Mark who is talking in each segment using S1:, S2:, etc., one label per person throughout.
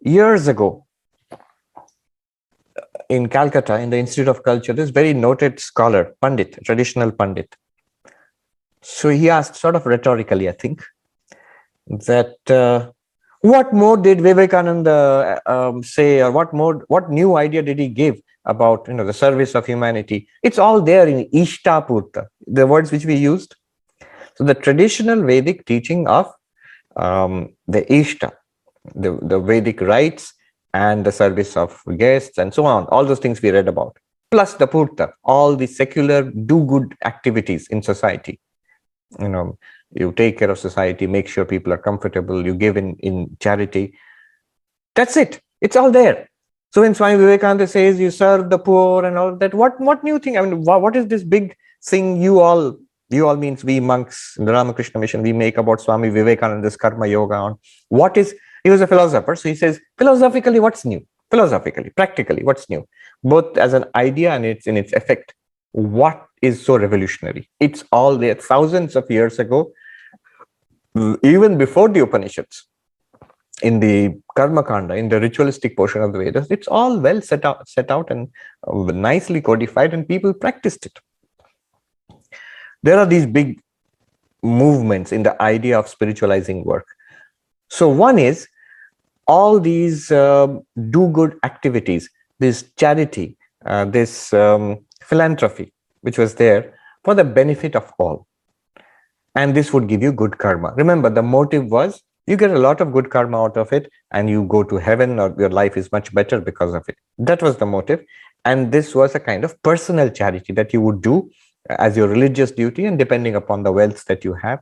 S1: Years ago, in Calcutta, in the Institute of Culture, this very noted scholar, pandit, traditional pandit. So he asked, sort of rhetorically, I think, that what more did Vivekananda say, or what new idea did he give about the service of humanity? It's all there in Ishtapurti, the words which we used. So the traditional Vedic teaching of the Ishta, the Vedic rites and the service of guests and so on, all those things we read about, plus the Purta, all the secular do-good activities in society. You take care of society, make sure people are comfortable, you give in charity. That's it. It's all there. So when Swami Vivekananda says you serve the poor and all that, what new thing? I mean, what is this big thing you all means we monks in the Ramakrishna mission, we make about Swami Vivekananda's karma yoga on? He was a philosopher, so he says, philosophically, what's new? Philosophically, practically, what's new? Both as an idea and in its effect. What is so revolutionary? It's all there thousands of years ago, even before the Upanishads, in the Karma Kanda, in the ritualistic portion of the Vedas. It's all well set out and nicely codified, and people practiced it. There are these big movements in the idea of spiritualizing work. So one is all these do-good activities, this charity, this philanthropy, which was there for the benefit of all. And this would give you good karma. Remember, the motive was you get a lot of good karma out of it and you go to heaven, or your life is much better because of it. That was the motive. And this was a kind of personal charity that you would do as your religious duty, and depending upon the wealth that you have.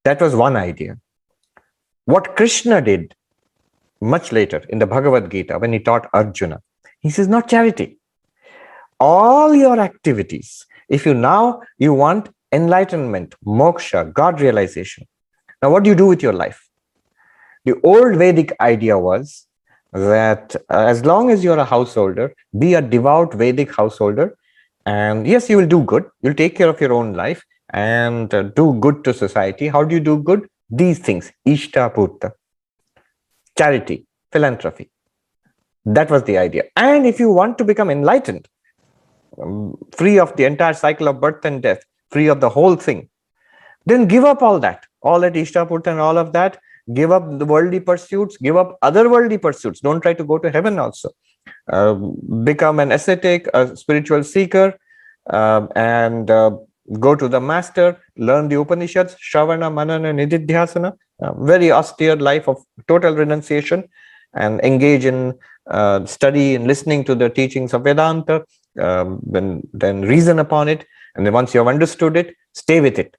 S1: That was one idea. What Krishna did much later in the Bhagavad Gita, when he taught Arjuna, he says, not charity. All your activities, if you want enlightenment, moksha, God realization. Now, what do you do with your life? The old Vedic idea was that as long as you're a householder, be a devout Vedic householder, and yes, you will do good. You'll take care of your own life and do good to society. How do you do good? These things, Ishtapurti, charity, philanthropy. That was the idea. And if you want to become enlightened, free of the entire cycle of birth and death, free of the whole thing, then give up all that Ishtapurti and all of that. Give up the worldly pursuits, give up other worldly pursuits. Don't try to go to heaven also. Become an ascetic, a spiritual seeker, and go to the master, learn the Upanishads, Shravana, Manana, Nididhyasana, very austere life of total renunciation, and engage in study and listening to the teachings of Vedanta, then reason upon it. And then once you have understood it, stay with it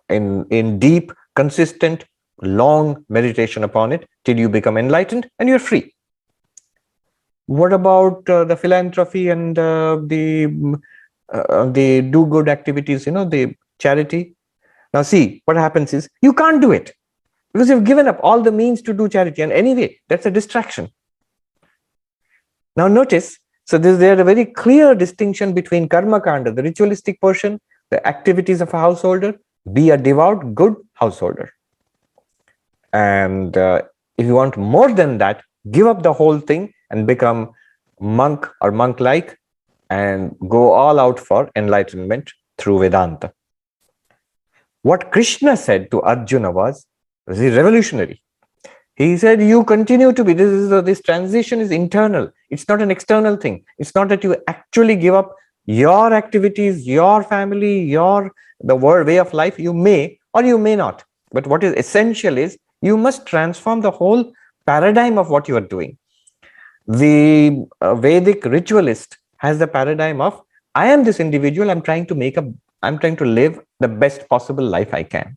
S1: in deep, consistent, long meditation upon it till you become enlightened and you're free. What about the philanthropy and the do-good activities, the charity? Now see, what happens is you can't do it because you've given up all the means to do charity. And anyway, that's a distraction. Now notice, so there's a very clear distinction between karma kanda, the ritualistic portion, the activities of a householder, be a devout, good householder. And if you want more than that, give up the whole thing and become monk or monk-like and go all out for enlightenment through Vedanta. What Krishna said to Arjuna was revolutionary. He said, you continue to be, this transition is internal. It's not an external thing. It's not that you actually give up your activities, your family, the world way of life. You may or you may not. But what is essential is you must transform the whole paradigm of what you are doing. The Vedic ritualist has the paradigm of, I am this individual, I'm trying to live the best possible life I can.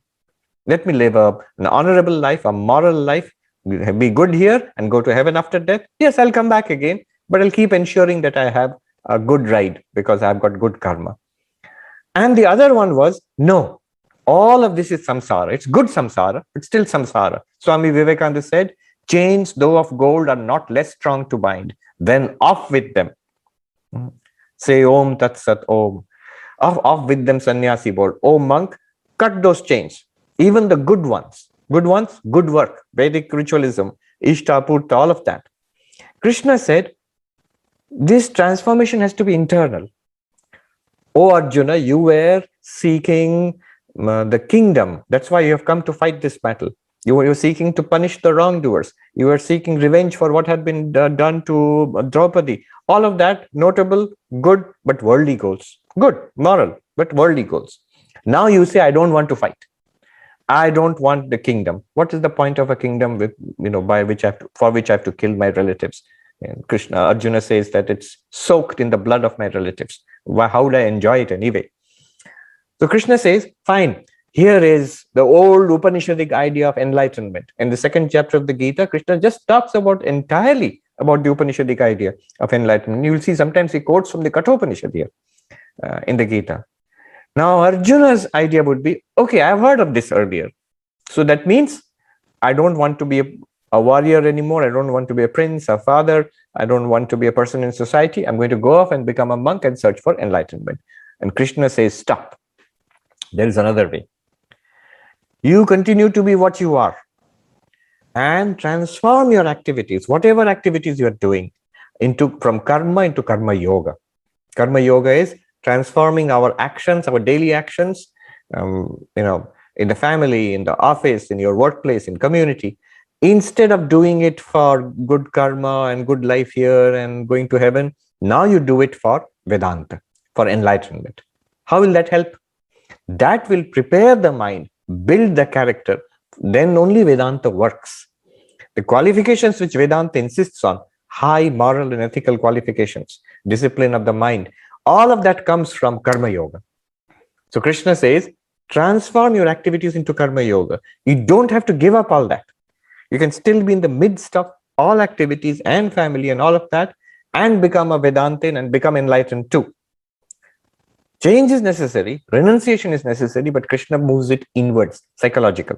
S1: Let me live an honorable life, a moral life, be good here and go to heaven after death. Yes, I'll come back again, but I'll keep ensuring that I have a good ride because I've got good karma. And the other one was, no, all of this is samsara. It's good samsara, but still samsara. Swami Vivekananda said, chains, though of gold, are not less strong to bind. Then off with them. Say Om Tat Sat Om. Off with them, sannyasi board. Oh monk, cut those chains. Even the good ones, good work, Vedic ritualism, Ishtapurti, all of that. Krishna said, this transformation has to be internal. Oh Arjuna, you were seeking the kingdom. That's why you have come to fight this battle. You were seeking to punish the wrongdoers. You were seeking revenge for what had been done to Draupadi. All of that, notable, good, but worldly goals. Good, moral, but worldly goals. Now you say, I don't want to fight. I don't want the kingdom. What is the point of a kingdom with, by which for which I have to kill my relatives? And Arjuna says that it's soaked in the blood of my relatives. How would I enjoy it anyway? So Krishna says, fine, here is the old Upanishadic idea of enlightenment. In the second chapter of the Gita, Krishna just talks entirely about the Upanishadic idea of enlightenment. You will see sometimes he quotes from the Katha Upanishad here in the Gita. Now Arjuna's idea would be, okay, I've heard of this earlier. So that means I don't want to be a warrior anymore. I don't want to be a prince, a father. I don't want to be a person in society. I'm going to go off and become a monk and search for enlightenment. And Krishna says, stop. There is another way. You continue to be what you are and transform your activities, whatever activities you are doing, from karma into karma yoga. Karma yoga is transforming our actions, our daily actions, in the family, in the office, in your workplace, in community. Instead of doing it for good karma and good life here and going to heaven, now you do it for Vedanta, for enlightenment. How will that help? That will prepare the mind, build the character. Then only Vedanta works. The qualifications which Vedanta insists on, high moral and ethical qualifications, discipline of the mind, all of that comes from Karma Yoga. So Krishna says, transform your activities into Karma Yoga. You don't have to give up all that. You can still be in the midst of all activities and family and all of that and become a Vedantin and become enlightened too. Change is necessary, renunciation is necessary, but Krishna moves it inwards, psychological.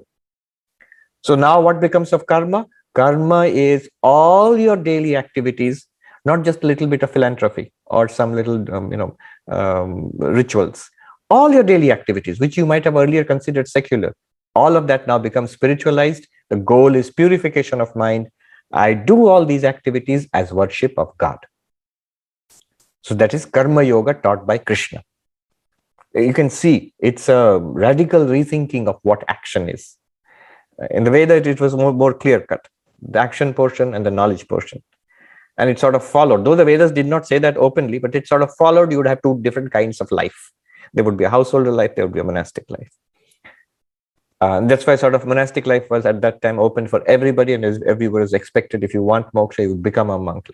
S1: So now what becomes of karma? Karma is all your daily activities, not just a little bit of philanthropy or some little, rituals. All your daily activities, which you might have earlier considered secular, all of that now becomes spiritualized. The goal is purification of mind. I do all these activities as worship of God. So that is Karma Yoga taught by Krishna. You can see it's a radical rethinking of what action is. In the Vedas, it was more clear-cut, the action portion and the knowledge portion. And it sort of followed, though the Vedas did not say that openly, but it sort of followed. You would have two different kinds of life. There would be a householder life, there would be a monastic life. And that's why sort of monastic life was at that time open for everybody, and everyone was expected, if you want moksha, you would become a monk.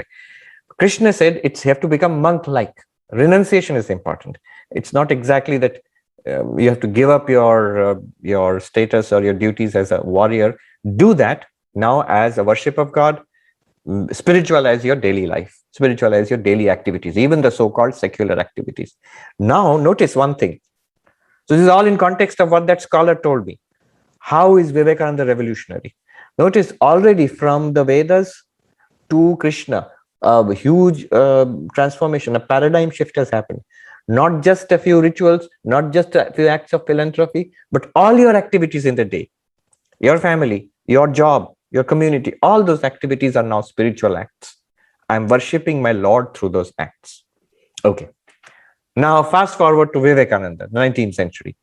S1: Krishna said you have to become monk-like. Renunciation is important. It's not exactly that you have to give up your status or your duties as a warrior. Do that now as a worship of God. Spiritualize your daily life. Spiritualize your daily activities, even the so-called secular activities. Now, notice one thing. So this is all in context of what that scholar told me. How is Vivekananda revolutionary? Notice already from the Vedas to Krishna, a huge transformation, a paradigm shift has happened. Not just a few rituals, not just a few acts of philanthropy, but all your activities in the day, your family, your job, your community, all those activities are now spiritual acts. I'm worshipping my Lord through those acts. Okay. Now fast forward to Vivekananda, 19th century.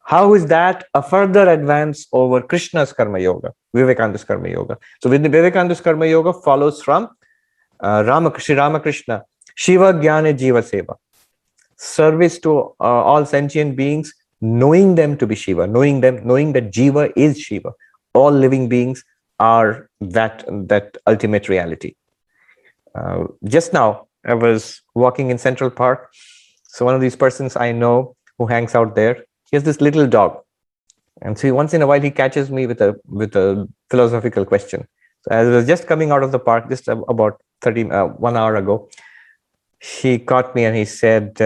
S1: How is that a further advance over Krishna's Karma Yoga, Vivekananda's Karma Yoga? So with the Vivekananda's Karma Yoga follows from Sri Ramakrishna, Shiva Jnana Jiva Seva. Service to all sentient beings, knowing them to be Shiva, knowing that Jiva is Shiva. All living beings are that ultimate reality. Just now, I was walking in Central Park. So one of these persons I know who hangs out there, he has this little dog. And so once in a while, he catches me with a philosophical question. So as I was just coming out of the park, just about 1 hour ago, he caught me and he said,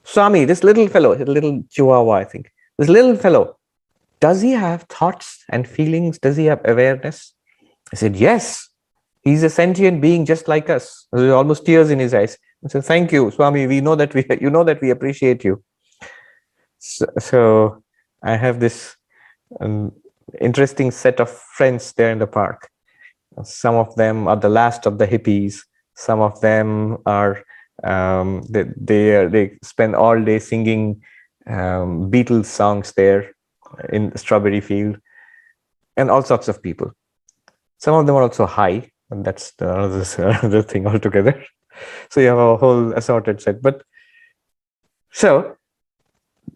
S1: Swami, this little fellow, a little chihuahua, I think, this little fellow, does he have thoughts and feelings? Does he have awareness? I said, yes, he's a sentient being just like us. There were almost tears in his eyes. I said, thank you, Swami. We know that we appreciate you. So I have this interesting set of friends there in the park. Some of them are the last of the hippies. Some of them are they spend all day singing Beatles songs there in the strawberry field, and all sorts of people. Some of them are also high, and that's another thing altogether. So you have a whole assorted set. But so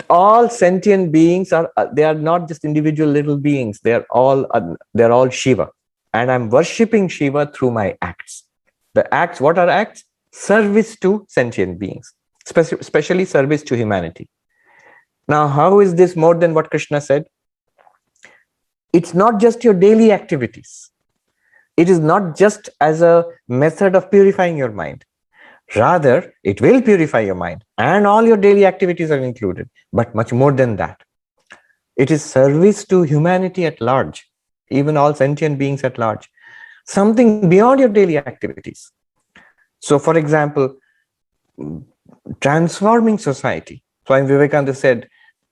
S1: all sentient beings are they are not just individual little beings. They're all Shiva, and I'm worshipping Shiva through my acts. The acts, what are acts? Service to sentient beings, especially service to humanity. Now, how is this more than what Krishna said? It's not just your daily activities. It is not just as a method of purifying your mind. Rather, it will purify your mind, and all your daily activities are included, but much more than that. It is service to humanity at large, even all sentient beings at large, something beyond your daily activities. So, for example, transforming society. Swami Vivekananda said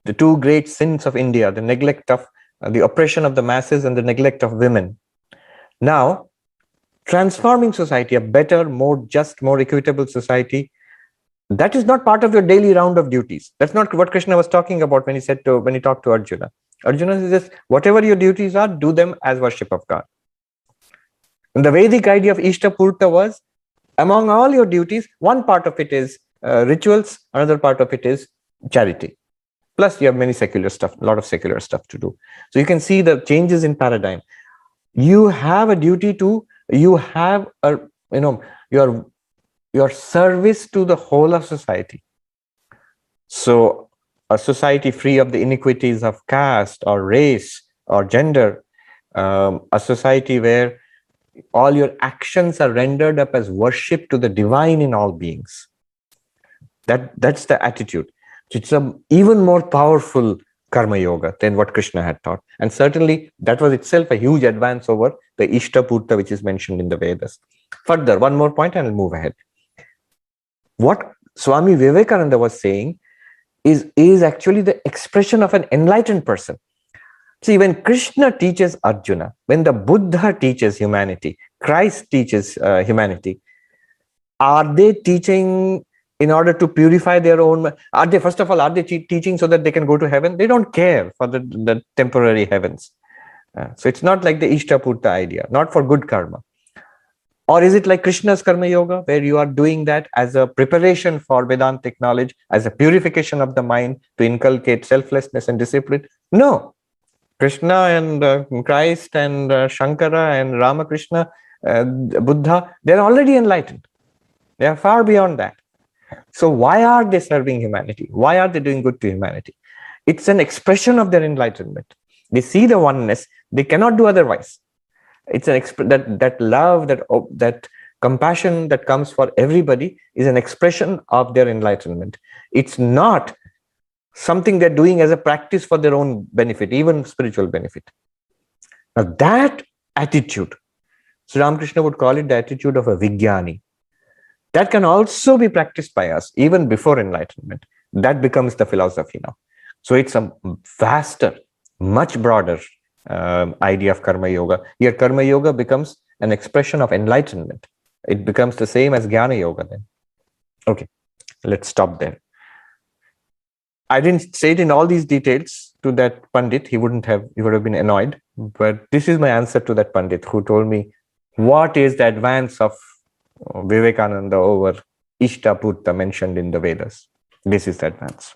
S1: the two great sins of India, the neglect of the oppression of the masses and the neglect of women. Now, transforming society, a better, more just, more equitable society, that is not part of your daily round of duties. That's not what Krishna was talking about when he talked to Arjuna. Arjuna says, whatever your duties are, do them as worship of God. And the Vedic idea of Ishtapurti was, among all your duties, one part of it is rituals, another part of it is charity. Plus, you have many secular stuff, a lot of secular stuff to do. So you can see the changes in paradigm. You have a duty to, you have a, your service to the whole of society. So a society free of the iniquities of caste or race or gender, a society where all your actions are rendered up as worship to the divine in all beings. That's the attitude. It's an even more powerful karma yoga than what Krishna had taught. And certainly that was itself a huge advance over the Ishtapurti, which is mentioned in the Vedas. Further, one more point and I'll move ahead. What Swami Vivekananda was saying is actually the expression of an enlightened person. See, when Krishna teaches Arjuna, when the Buddha teaches humanity, Christ teaches humanity, are they teaching in order to purify their own? Are they, first of all, are they teaching so that they can go to heaven? They don't care for the temporary heavens. So it's not like the Ishtapurti idea, not for good karma. Or is it like Krishna's karma yoga, where you are doing that as a preparation for Vedantic knowledge, as a purification of the mind to inculcate selflessness and discipline? No. Krishna and Christ and Shankara and Ramakrishna, Buddha, they're already enlightened. They are far beyond that. So why are they serving humanity? Why are they doing good to humanity? It's an expression of their enlightenment. They see the oneness. They cannot do otherwise. It's that love, that compassion that comes for everybody is an expression of their enlightenment. It's not something they're doing as a practice for their own benefit, even spiritual benefit. Now that attitude, Sri Ramakrishna would call it the attitude of a Vijnani. That can also be practiced by us even before enlightenment. That becomes the philosophy now. So it's a vaster, much broader idea of karma yoga. Here karma yoga becomes an expression of enlightenment. It becomes the same as jnana yoga then. Okay, let's stop there. I didn't say it in all these details to that pandit. He would have been annoyed. But this is my answer to that pandit who told me, what is the advance of Vivekananda over Ishtapurti mentioned in the Vedas? This is the advance.